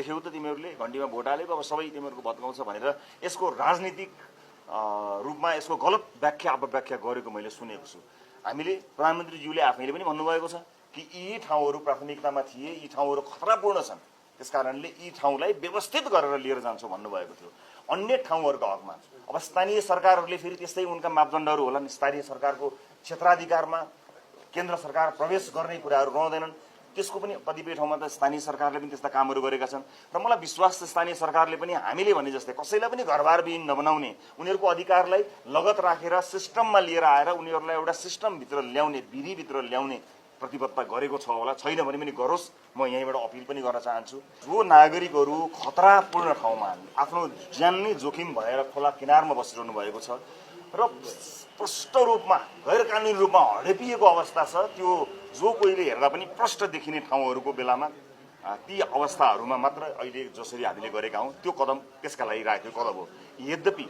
देख्यौ त तिमीहरूले घण्टीमा भोट हालेको, अब सबै तिमीहरूको भत्काउँछ भनेर यसको राजनीतिक रूपमा यसको गलत व्याख्या अपव्याख्या गरेको मैले सुनेको छु। हामीले प्रधानमन्त्रीज्यूले आफैले पनि भन्नुभएको छ कि यी ठाउँहरू प्राथमिकतामा थिए, यी ठाउँहरू खतरापूर्ण छन्, त्यसकारणले यी ठाउँलाई व्यवस्थित गरेर लिएर जान्छौँ भन्नुभएको थियो। अन्य ठाउँहरूको हकमा अब स्थानीय सरकारहरूले फेरि त्यस्तै उनका मापदण्डहरू होलान्। स्थानीय सरकारको क्षेत्राधिकारमा केन्द्र सरकार प्रवेश गर्ने कुराहरू रहँदैनन्। त्यसको पनि कतिपय ठाउँमा त स्थानीय सरकारले पनि त्यस्ता कामहरू गरेका छन् र मलाई विश्वास छ स्थानीय सरकारले पनि हामीले भने जस्तै कसैलाई पनि घरबारविहीन नबनाउने, उनीहरूको अधिकारलाई लगत राखेर सिस्टममा लिएर आएर उनीहरूलाई एउटा सिस्टमभित्र ल्याउने, विधिभित्र ल्याउने प्रतिबद्धता गरेको छ होला, छैन भने पनि गरोस्। म यहीँबाट अपिल पनि गर्न चाहन्छु, जो नागरिकहरू खतरापूर्ण ठाउँमा आफ्नो ज्यान नै जोखिम भएर खोला किनारमा बसिरहनु भएको छ र प्रष्ट रूपमा गैर कानुनी रूपमा हडपिएको अवस्था छ, त्यो जो कोहीले हेर्दा पनि प्रष्ट देखिने ठाउँहरूको बेलामा ती अवस्थाहरूमा मात्र अहिले जसरी हामीले गरेका हौँ त्यो कदम त्यसका लागि राखेको कदम हो। यद्यपि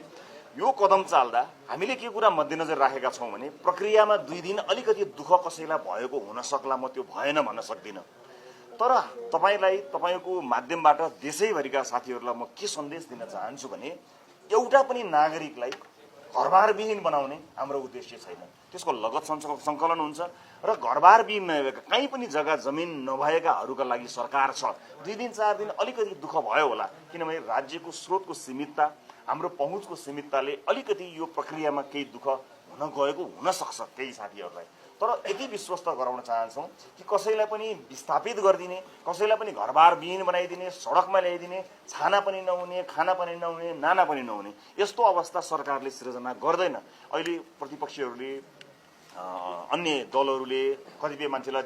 यो कदम चाल्दा हामीले के कुरा मध्यनजर राखेका छौँ भने प्रक्रियामा 2 दिन अलिकति दुःख कसैलाई भएको हुन सक्ला, म त्यो भएन भन्न सक्दिनँ। तर तपाईलाई तपाईको माध्यमबाट देशैभरिका साथीहरूलाई म के सन्देश दिन चाहन्छु भने एउटा पनि नागरिकलाई घरबारविहीन बनाउने हाम्रो उद्देश्य छैन। त्यसको लगत सङ्कलन हुन्छ र घरबारविहीन नभएका कहीँ पनि जग्गा जमिन नभएकाहरूका लागि सरकार छ। 2 दिन 4 दिन अलिकति दुःख भयो होला, किनभने राज्यको स्रोतको सीमितता, हाम्रो पहुँचको सीमितताले अलिकति यो प्रक्रियामा केही दुःख हुन गएको हुन सक्छ केही साथीहरूलाई। तर यति विश्वस्त गराउन चाहन्छौँ कि कसैलाई पनि विस्थापित गरिदिने, कसैलाई पनि घरबारविहीन बनाइदिने, सडकमा ल्याइदिने, छाना पनि नहुने, खाना पनि नहुने, नाना पनि नहुने यस्तो अवस्था सरकारले सृजना गर्दैन। अहिले प्रतिपक्षीहरूले अन्य दलहरूले कतिपय मान्छेलाई